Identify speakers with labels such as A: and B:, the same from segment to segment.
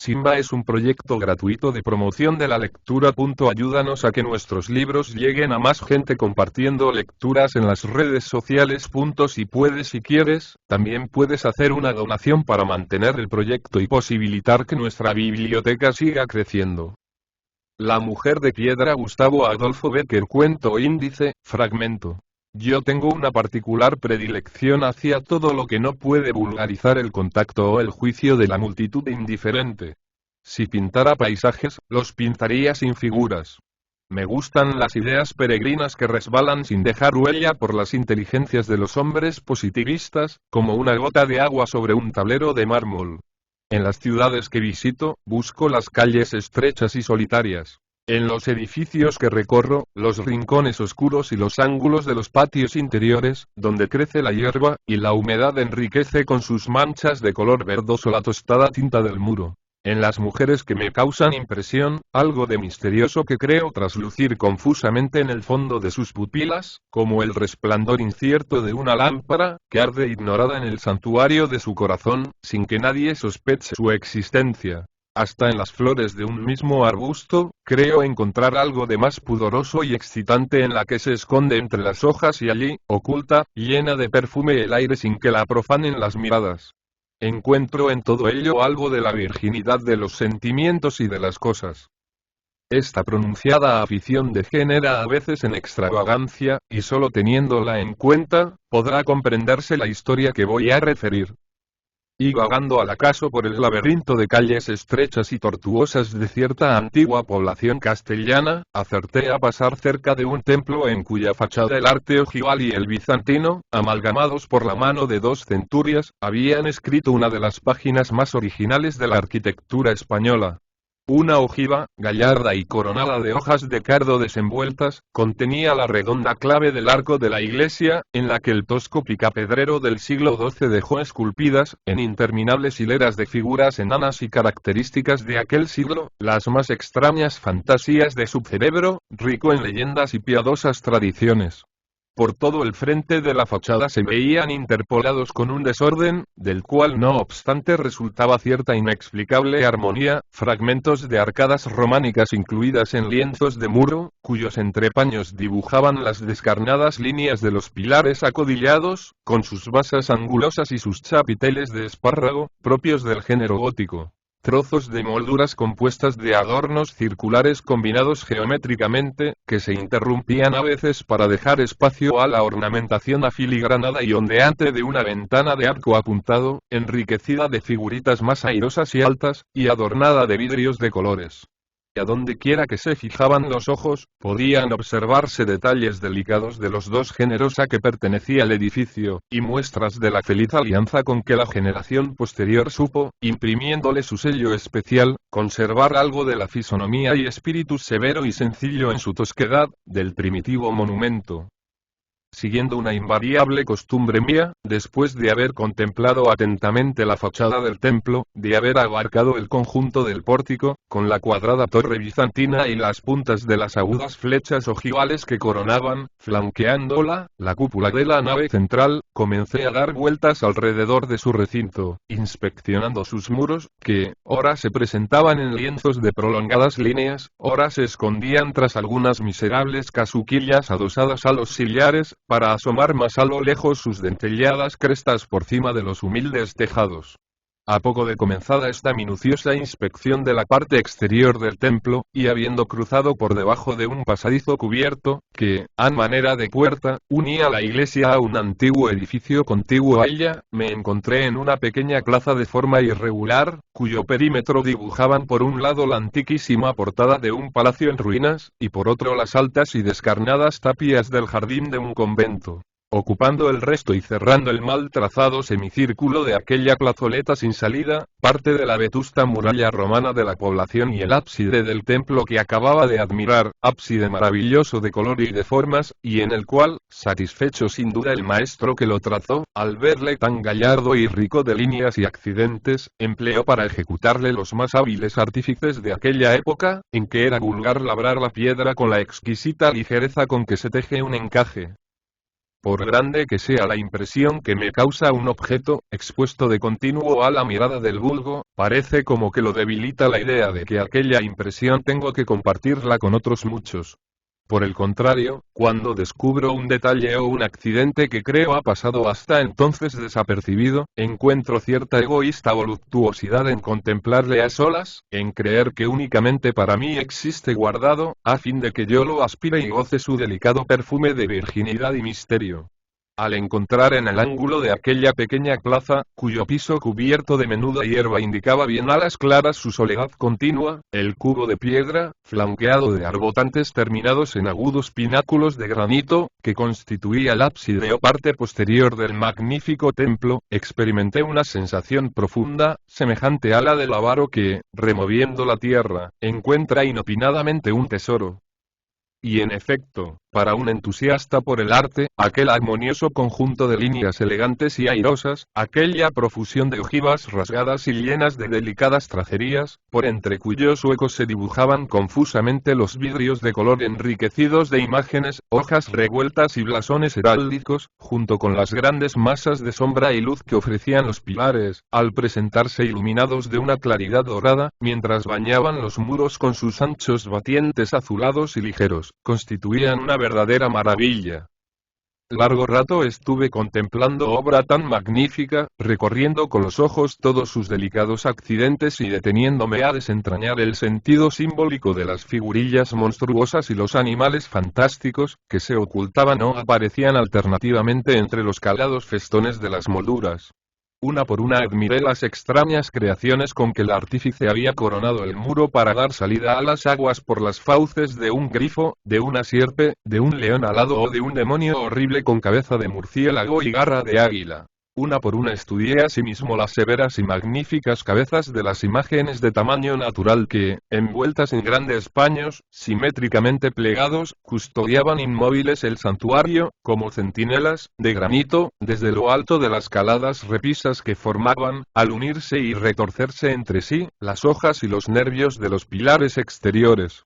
A: Simba es un proyecto gratuito de promoción de la lectura. Ayúdanos a que nuestros libros lleguen a más gente compartiendo lecturas en las redes sociales. Si puedes y quieres, también puedes hacer una donación para mantener el proyecto y posibilitar que nuestra biblioteca siga creciendo. La mujer de piedra. Gustavo Adolfo Bécquer. Cuento índice, fragmento. Yo tengo una particular predilección hacia todo lo que no puede vulgarizar el contacto o el juicio de la multitud indiferente. Si pintara paisajes, los pintaría sin figuras. Me gustan las ideas peregrinas que resbalan sin dejar huella por las inteligencias de los hombres positivistas, como una gota de agua sobre un tablero de mármol. En las ciudades que visito, busco las calles estrechas y solitarias. En los edificios que recorro, los rincones oscuros y los ángulos de los patios interiores, donde crece la hierba, y la humedad enriquece con sus manchas de color verdoso la tostada tinta del muro. En las mujeres que me causan impresión, algo de misterioso que creo traslucir confusamente en el fondo de sus pupilas, como el resplandor incierto de una lámpara, que arde ignorada en el santuario de su corazón, sin que nadie sospeche su existencia. Hasta en las flores de un mismo arbusto, creo encontrar algo de más pudoroso y excitante en la que se esconde entre las hojas y allí, oculta, llena de perfume el aire sin que la profanen las miradas. Encuentro en todo ello algo de la virginidad de los sentimientos y de las cosas. Esta pronunciada afición degenera a veces en extravagancia, y solo teniéndola en cuenta, podrá comprenderse la historia que voy a referir. Y vagando al acaso por el laberinto de calles estrechas y tortuosas de cierta antigua población castellana, acerté a pasar cerca de un templo en cuya fachada el arte ojival y el bizantino, amalgamados por la mano de dos centurias, habían escrito una de las páginas más originales de la arquitectura española. Una ojiva, gallarda y coronada de hojas de cardo desenvueltas, contenía la redonda clave del arco de la iglesia, en la que el tosco picapedrero del siglo XII dejó esculpidas, en interminables hileras de figuras enanas y características de aquel siglo, las más extrañas fantasías de su cerebro, rico en leyendas y piadosas tradiciones. Por todo el frente de la fachada se veían interpolados con un desorden, del cual no obstante resultaba cierta inexplicable armonía, fragmentos de arcadas románicas incluidas en lienzos de muro, cuyos entrepaños dibujaban las descarnadas líneas de los pilares acodillados, con sus basas angulosas y sus chapiteles de espárrago, propios del género gótico. Trozos de molduras compuestas de adornos circulares combinados geométricamente, que se interrumpían a veces para dejar espacio a la ornamentación afiligranada y ondeante de una ventana de arco apuntado, enriquecida de figuritas más airosas y altas, y adornada de vidrios de colores. A donde quiera que se fijaban los ojos, podían observarse detalles delicados de los dos géneros a que pertenecía el edificio, y muestras de la feliz alianza con que la generación posterior supo, imprimiéndole su sello especial, conservar algo de la fisonomía y espíritu severo y sencillo en su tosquedad, del primitivo monumento. Siguiendo una invariable costumbre mía, después de haber contemplado atentamente la fachada del templo, de haber abarcado el conjunto del pórtico, con la cuadrada torre bizantina y las puntas de las agudas flechas ojivales que coronaban, flanqueándola, la cúpula de la nave central, comencé a dar vueltas alrededor de su recinto, inspeccionando sus muros, que, ora se presentaban en lienzos de prolongadas líneas, ora se escondían tras algunas miserables casuquillas adosadas a los sillares, para asomar más a lo lejos sus dentelladas crestas por cima de los humildes tejados. A poco de comenzada esta minuciosa inspección de la parte exterior del templo, y habiendo cruzado por debajo de un pasadizo cubierto, que, a manera de puerta, unía la iglesia a un antiguo edificio contiguo a ella, me encontré en una pequeña plaza de forma irregular, cuyo perímetro dibujaban por un lado la antiquísima portada de un palacio en ruinas, y por otro las altas y descarnadas tapias del jardín de un convento. Ocupando el resto y cerrando el mal trazado semicírculo de aquella plazoleta sin salida, parte de la vetusta muralla romana de la población y el ábside del templo que acababa de admirar, ábside maravilloso de color y de formas, y en el cual, satisfecho sin duda el maestro que lo trazó, al verle tan gallardo y rico de líneas y accidentes, empleó para ejecutarle los más hábiles artífices de aquella época, en que era vulgar labrar la piedra con la exquisita ligereza con que se teje un encaje. Por grande que sea la impresión que me causa un objeto, expuesto de continuo a la mirada del vulgo, parece como que lo debilita la idea de que aquella impresión tengo que compartirla con otros muchos. Por el contrario, cuando descubro un detalle o un accidente que creo ha pasado hasta entonces desapercibido, encuentro cierta egoísta voluptuosidad en contemplarle a solas, en creer que únicamente para mí existe guardado, a fin de que yo lo aspire y goce su delicado perfume de virginidad y misterio. Al encontrar en el ángulo de aquella pequeña plaza, cuyo piso cubierto de menuda hierba indicaba bien a las claras su soledad continua, el cubo de piedra, flanqueado de arbotantes terminados en agudos pináculos de granito, que constituía el ábside o parte posterior del magnífico templo, experimenté una sensación profunda, semejante a la del avaro que, removiendo la tierra, encuentra inopinadamente un tesoro. Y en efecto, para un entusiasta por el arte, aquel armonioso conjunto de líneas elegantes y airosas, aquella profusión de ojivas rasgadas y llenas de delicadas tracerías, por entre cuyos huecos se dibujaban confusamente los vidrios de color enriquecidos de imágenes, hojas revueltas y blasones heráldicos, junto con las grandes masas de sombra y luz que ofrecían los pilares, al presentarse iluminados de una claridad dorada, mientras bañaban los muros con sus anchos batientes azulados y ligeros, constituían una verdadera maravilla. Largo rato estuve contemplando obra tan magnífica, recorriendo con los ojos todos sus delicados accidentes y deteniéndome a desentrañar el sentido simbólico de las figurillas monstruosas y los animales fantásticos, que se ocultaban o aparecían alternativamente entre los calados festones de las molduras. Una por una admiré las extrañas creaciones con que el artífice había coronado el muro para dar salida a las aguas por las fauces de un grifo, de una sierpe, de un león alado o de un demonio horrible con cabeza de murciélago y garra de águila. Una por una estudié asimismo las severas y magníficas cabezas de las imágenes de tamaño natural que, envueltas en grandes paños, simétricamente plegados, custodiaban inmóviles el santuario, como centinelas, de granito, desde lo alto de las caladas repisas que formaban, al unirse y retorcerse entre sí, las hojas y los nervios de los pilares exteriores.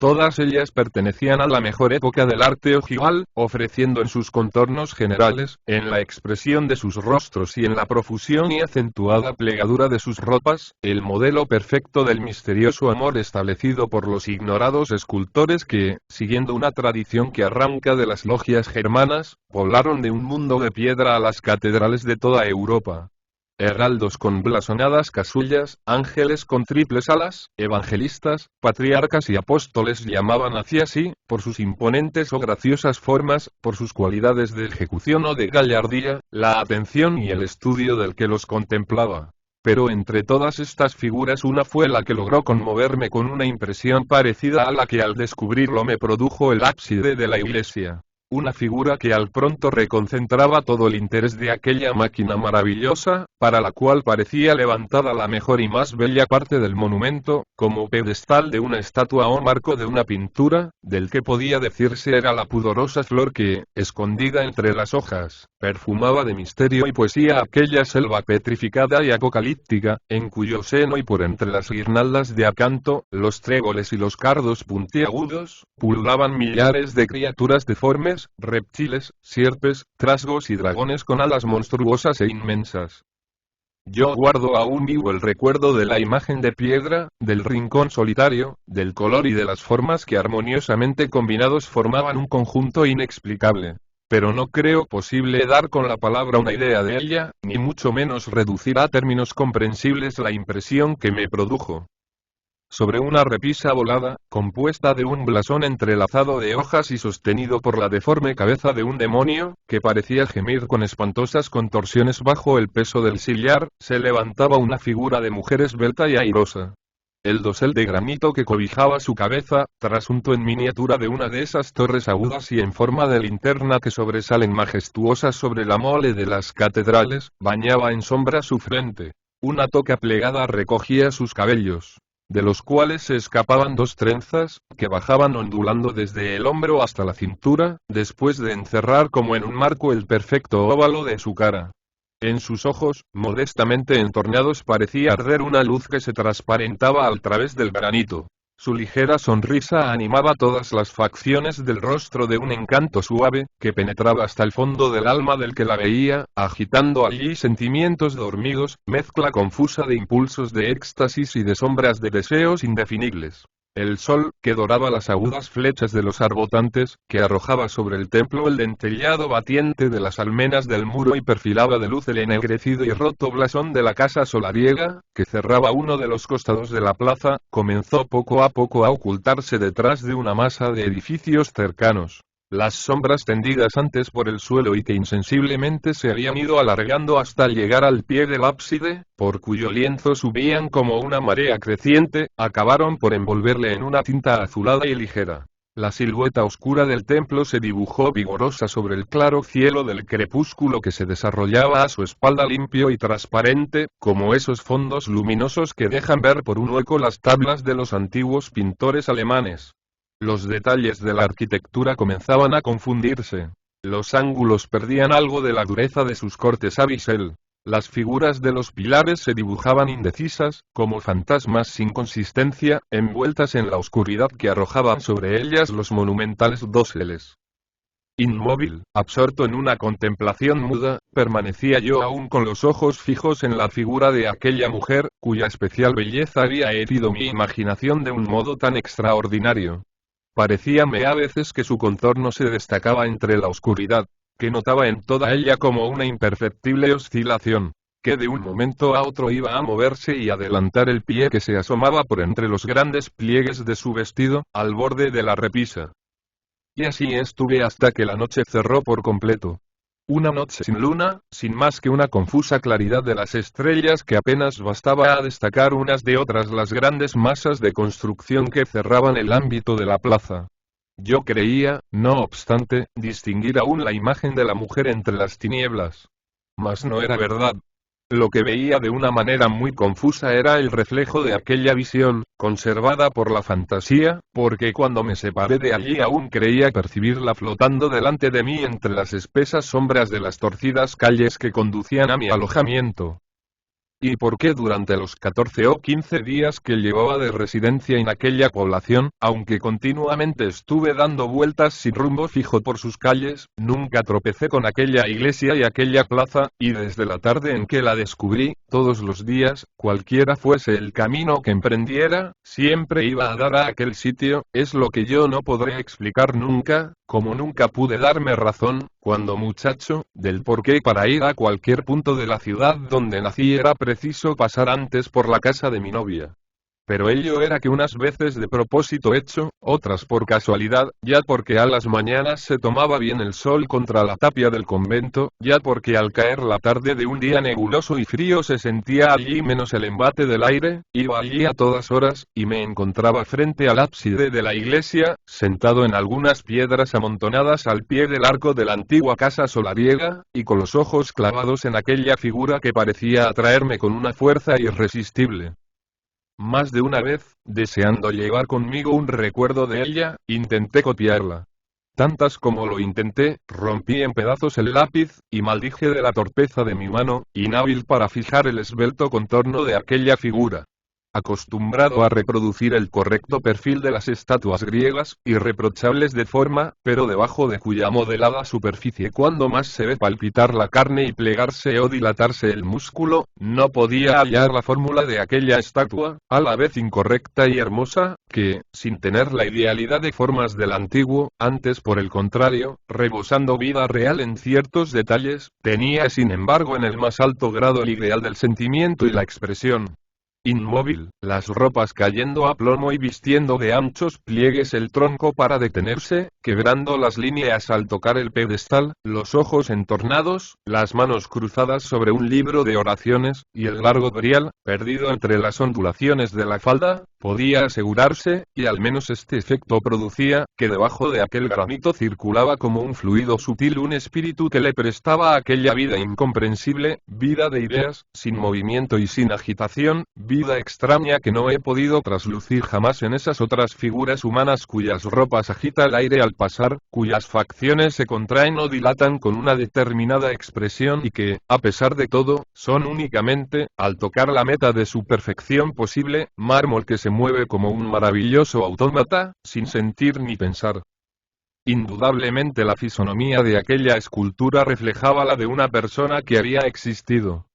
A: Todas ellas pertenecían a la mejor época del arte ojival, ofreciendo en sus contornos generales, en la expresión de sus rostros y en la profusión y acentuada plegadura de sus ropas, el modelo perfecto del misterioso amor establecido por los ignorados escultores que, siguiendo una tradición que arranca de las logias germanas, poblaron de un mundo de piedra a las catedrales de toda Europa. Heraldos con blasonadas casullas, ángeles con triples alas, evangelistas, patriarcas y apóstoles llamaban hacia sí, por sus imponentes o graciosas formas, por sus cualidades de ejecución o de gallardía, la atención y el estudio del que los contemplaba. Pero entre todas estas figuras una fue la que logró conmoverme con una impresión parecida a la que al descubrirlo me produjo el ábside de la iglesia. Una figura que al pronto reconcentraba todo el interés de aquella máquina maravillosa, para la cual parecía levantada la mejor y más bella parte del monumento, como pedestal de una estatua o marco de una pintura, del que podía decirse era la pudorosa flor que, escondida entre las hojas, perfumaba de misterio y poesía aquella selva petrificada y apocalíptica, en cuyo seno y por entre las guirnaldas de acanto, los tréboles y los cardos puntiagudos, pululaban millares de criaturas deformes, reptiles, sierpes, trasgos y dragones con alas monstruosas e inmensas. Yo guardo aún vivo el recuerdo de la imagen de piedra, del rincón solitario, del color y de las formas que armoniosamente combinados formaban un conjunto inexplicable. Pero no creo posible dar con la palabra una idea de ella, ni mucho menos reducir a términos comprensibles la impresión que me produjo. Sobre una repisa volada, compuesta de un blasón entrelazado de hojas y sostenido por la deforme cabeza de un demonio, que parecía gemir con espantosas contorsiones bajo el peso del sillar, se levantaba una figura de mujer esbelta y airosa. El dosel de granito que cobijaba su cabeza, trasunto en miniatura de una de esas torres agudas y en forma de linterna que sobresalen majestuosas sobre la mole de las catedrales, bañaba en sombra su frente. Una toca plegada recogía sus cabellos, de los cuales se escapaban dos trenzas, que bajaban ondulando desde el hombro hasta la cintura, después de encerrar como en un marco el perfecto óvalo de su cara. En sus ojos, modestamente entornados, parecía arder una luz que se transparentaba al través del granito. Su ligera sonrisa animaba todas las facciones del rostro de un encanto suave, que penetraba hasta el fondo del alma del que la veía, agitando allí sentimientos dormidos, mezcla confusa de impulsos de éxtasis y de sombras de deseos indefinibles. El sol, que doraba las agudas flechas de los arbotantes, que arrojaba sobre el templo el dentellado batiente de las almenas del muro y perfilaba de luz el ennegrecido y roto blasón de la casa solariega, que cerraba uno de los costados de la plaza, comenzó poco a poco a ocultarse detrás de una masa de edificios cercanos. Las sombras tendidas antes por el suelo y que insensiblemente se habían ido alargando hasta llegar al pie del ábside, por cuyo lienzo subían como una marea creciente, acabaron por envolverle en una tinta azulada y ligera. La silueta oscura del templo se dibujó vigorosa sobre el claro cielo del crepúsculo que se desarrollaba a su espalda limpio y transparente, como esos fondos luminosos que dejan ver por un hueco las tablas de los antiguos pintores alemanes. Los detalles de la arquitectura comenzaban a confundirse. Los ángulos perdían algo de la dureza de sus cortes a bisel. Las figuras de los pilares se dibujaban indecisas, como fantasmas sin consistencia, envueltas en la oscuridad que arrojaban sobre ellas los monumentales doseles. Inmóvil, absorto en una contemplación muda, permanecía yo aún con los ojos fijos en la figura de aquella mujer, cuya especial belleza había herido mi imaginación de un modo tan extraordinario. Parecíame a veces que su contorno se destacaba entre la oscuridad, que notaba en toda ella como una imperceptible oscilación, que de un momento a otro iba a moverse y adelantar el pie que se asomaba por entre los grandes pliegues de su vestido, al borde de la repisa. Y así estuve hasta que la noche cerró por completo. Una noche sin luna, sin más que una confusa claridad de las estrellas que apenas bastaba a destacar unas de otras las grandes masas de construcción que cerraban el ámbito de la plaza. Yo creía, no obstante, distinguir aún la imagen de la mujer entre las tinieblas. Mas no era verdad. Lo que veía de una manera muy confusa era el reflejo de aquella visión, conservada por la fantasía, porque cuando me separé de allí aún creía percibirla flotando delante de mí entre las espesas sombras de las torcidas calles que conducían a mi alojamiento. ¿Y por qué durante los 14 o 15 días que llevaba de residencia en aquella población, aunque continuamente estuve dando vueltas sin rumbo fijo por sus calles, nunca tropecé con aquella iglesia y aquella plaza, y desde la tarde en que la descubrí, todos los días, cualquiera fuese el camino que emprendiera, siempre iba a dar a aquel sitio? Es lo que yo no podré explicar nunca, como nunca pude darme razón, cuando muchacho, del por qué para ir a cualquier punto de la ciudad donde nací era preciso pasar antes por la casa de mi novia. Pero ello era que unas veces de propósito hecho, otras por casualidad, ya porque a las mañanas se tomaba bien el sol contra la tapia del convento, ya porque al caer la tarde de un día nebuloso y frío se sentía allí menos el embate del aire, iba allí a todas horas, y me encontraba frente al ábside de la iglesia, sentado en algunas piedras amontonadas al pie del arco de la antigua casa solariega, y con los ojos clavados en aquella figura que parecía atraerme con una fuerza irresistible. Más de una vez, deseando llevar conmigo un recuerdo de ella, intenté copiarla. Tantas como lo intenté, rompí en pedazos el lápiz, y maldije de la torpeza de mi mano, inhábil para fijar el esbelto contorno de aquella figura. Acostumbrado a reproducir el correcto perfil de las estatuas griegas, irreprochables de forma, pero debajo de cuya modelada superficie cuando más se ve palpitar la carne y plegarse o dilatarse el músculo, no podía hallar la fórmula de aquella estatua, a la vez incorrecta y hermosa, que, sin tener la idealidad de formas del antiguo, antes por el contrario, rebosando vida real en ciertos detalles, tenía sin embargo en el más alto grado el ideal del sentimiento y la expresión. Inmóvil, las ropas cayendo a plomo y vistiendo de anchos pliegues el tronco para detenerse, quebrando las líneas al tocar el pedestal, los ojos entornados, las manos cruzadas sobre un libro de oraciones, y el largo brial, perdido entre las ondulaciones de la falda, podía asegurarse, y al menos este efecto producía, que debajo de aquel granito circulaba como un fluido sutil un espíritu que le prestaba a aquella vida incomprensible, vida de ideas, sin movimiento y sin agitación, vida extraña que no he podido traslucir jamás en esas otras figuras humanas cuyas ropas agita el aire al pasar, cuyas facciones se contraen o dilatan con una determinada expresión y que, a pesar de todo, son únicamente, al tocar la meta de su perfección posible, mármol que se mueve como un maravilloso autómata, sin sentir ni pensar. Indudablemente la fisonomía de aquella escultura reflejaba la de una persona que había existido.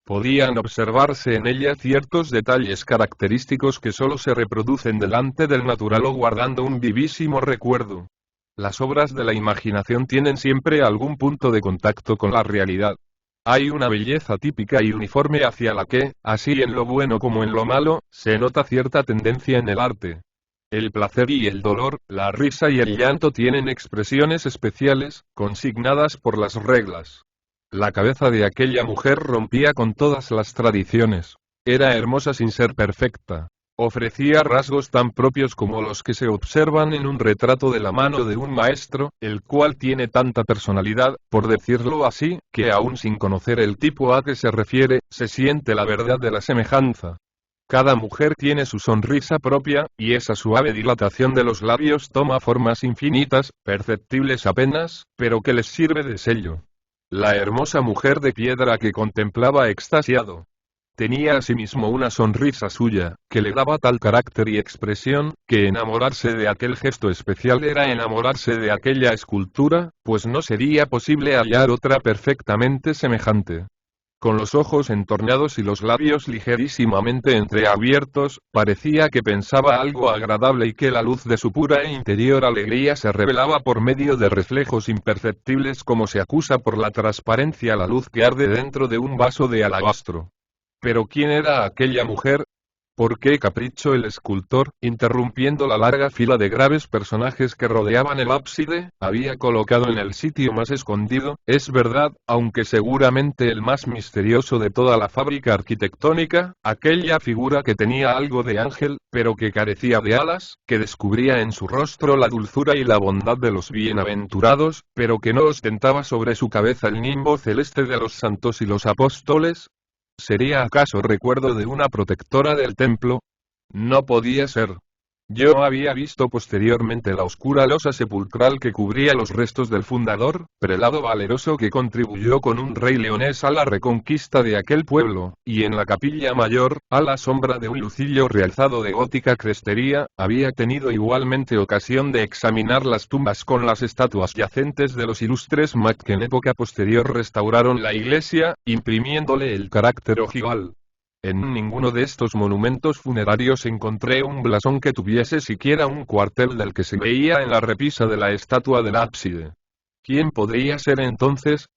A: Podían observarse en ella ciertos detalles característicos que solo se reproducen delante del natural o guardando un vivísimo recuerdo. Las obras de la imaginación tienen siempre algún punto de contacto con la realidad. Hay una belleza típica y uniforme hacia la que, así en lo bueno como en lo malo, se nota cierta tendencia en el arte. El placer y el dolor, la risa y el llanto tienen expresiones especiales, consignadas por las reglas. La cabeza de aquella mujer rompía con todas las tradiciones. Era hermosa sin ser perfecta. Ofrecía rasgos tan propios como los que se observan en un retrato de la mano de un maestro, el cual tiene tanta personalidad, por decirlo así, que aún sin conocer el tipo a que se refiere, se siente la verdad de la semejanza. Cada mujer tiene su sonrisa propia, y esa suave dilatación de los labios toma formas infinitas, perceptibles apenas, pero que les sirve de sello. La hermosa mujer de piedra que contemplaba extasiado. Tenía asimismo una sonrisa suya, que le daba tal carácter y expresión, que enamorarse de aquel gesto especial era enamorarse de aquella escultura, pues no sería posible hallar otra perfectamente semejante. Con los ojos entornados y los labios ligerísimamente entreabiertos, parecía que pensaba algo agradable y que la luz de su pura e interior alegría se revelaba por medio de reflejos imperceptibles como se acusa por la transparencia la luz que arde dentro de un vaso de alabastro. Pero ¿quién era aquella mujer? ¿Por qué capricho el escultor, interrumpiendo la larga fila de graves personajes que rodeaban el ábside, había colocado en el sitio más escondido, es verdad, aunque seguramente el más misterioso de toda la fábrica arquitectónica, aquella figura que tenía algo de ángel, pero que carecía de alas, que descubría en su rostro la dulzura y la bondad de los bienaventurados, pero que no ostentaba sobre su cabeza el nimbo celeste de los santos y los apóstoles? ¿Sería acaso recuerdo de una protectora del templo? No podía ser. Yo había visto posteriormente la oscura losa sepulcral que cubría los restos del fundador, prelado valeroso que contribuyó con un rey leonés a la reconquista de aquel pueblo, y en la capilla mayor, a la sombra de un lucillo realzado de gótica crestería, había tenido igualmente ocasión de examinar las tumbas con las estatuas yacentes de los ilustres Mac que en época posterior restauraron la iglesia, imprimiéndole el carácter ojival. En ninguno de estos monumentos funerarios encontré un blasón que tuviese siquiera un cuartel del que se veía en la repisa de la estatua del ábside. ¿Quién podría ser entonces?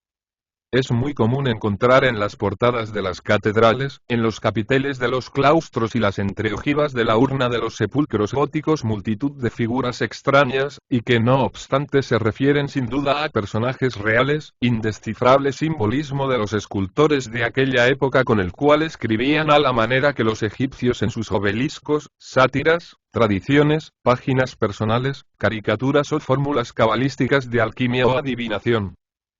A: Es muy común encontrar en las portadas de las catedrales, en los capiteles de los claustros y las entreojivas de la urna de los sepulcros góticos multitud de figuras extrañas, y que no obstante se refieren sin duda a personajes reales, indescifrable simbolismo de los escultores de aquella época con el cual escribían a la manera que los egipcios en sus obeliscos, sátiras, tradiciones, páginas personales, caricaturas o fórmulas cabalísticas de alquimia o adivinación.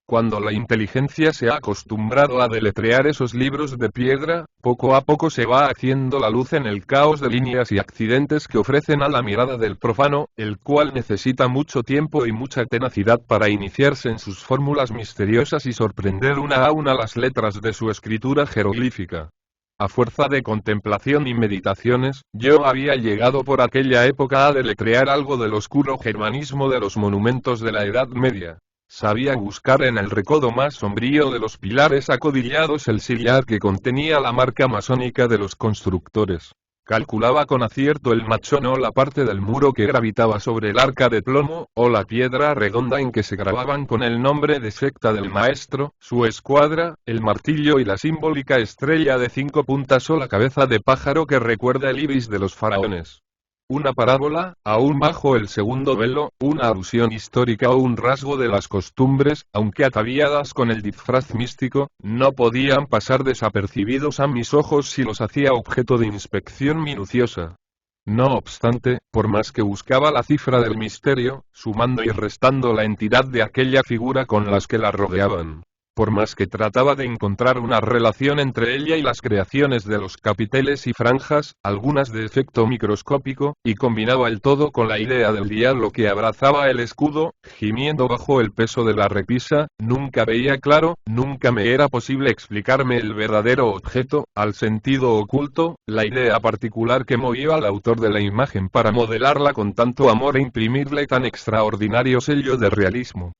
A: Cuando la inteligencia se ha acostumbrado a deletrear esos libros de piedra, poco a poco se va haciendo la luz en el caos de líneas y accidentes que ofrecen a la mirada del profano, el cual necesita mucho tiempo y mucha tenacidad para iniciarse en sus fórmulas misteriosas y sorprender una a una las letras de su escritura jeroglífica. A fuerza de contemplación y meditaciones, yo había llegado por aquella época a deletrear algo del oscuro germanismo de los monumentos de la Edad Media. Sabía buscar en el recodo más sombrío de los pilares acodillados el sillar que contenía la marca masónica de los constructores. Calculaba con acierto el machón o la parte del muro que gravitaba sobre el arca de plomo, o la piedra redonda en que se grababan con el nombre de secta del maestro, su escuadra, el martillo y la simbólica estrella de 5 puntas o la cabeza de pájaro que recuerda el ibis de los faraones. Una parábola, aún bajo el segundo velo, una alusión histórica o un rasgo de las costumbres, aunque ataviadas con el disfraz místico, no podían pasar desapercibidos a mis ojos si los hacía objeto de inspección minuciosa. No obstante, por más que buscaba la cifra del misterio, sumando y restando la entidad de aquella figura con las que la rodeaban, por más que trataba de encontrar una relación entre ella y las creaciones de los capiteles y franjas, algunas de efecto microscópico, y combinaba el todo con la idea del diablo que abrazaba el escudo, gimiendo bajo el peso de la repisa, nunca veía claro, nunca me era posible explicarme el verdadero objeto, al sentido oculto, la idea particular que movía al autor de la imagen para modelarla con tanto amor e imprimirle tan extraordinario sello de realismo.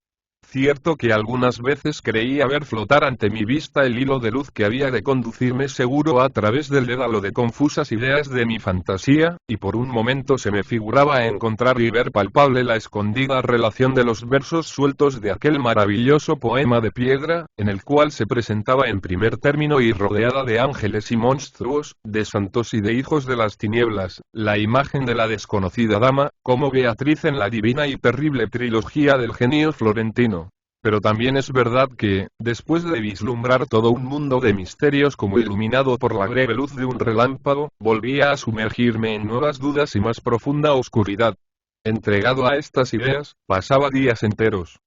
A: Cierto que algunas veces creía ver flotar ante mi vista el hilo de luz que había de conducirme seguro a través del dédalo de confusas ideas de mi fantasía, y por un momento se me figuraba encontrar y ver palpable la escondida relación de los versos sueltos de aquel maravilloso poema de piedra, en el cual se presentaba en primer término y rodeada de ángeles y monstruos, de santos y de hijos de las tinieblas, la imagen de la desconocida dama, como Beatriz en la divina y terrible trilogía del genio florentino. Pero también es verdad que, después de vislumbrar todo un mundo de misterios como iluminado por la breve luz de un relámpago, volvía a sumergirme en nuevas dudas y más profunda oscuridad. Entregado a estas ideas, pasaba días enteros,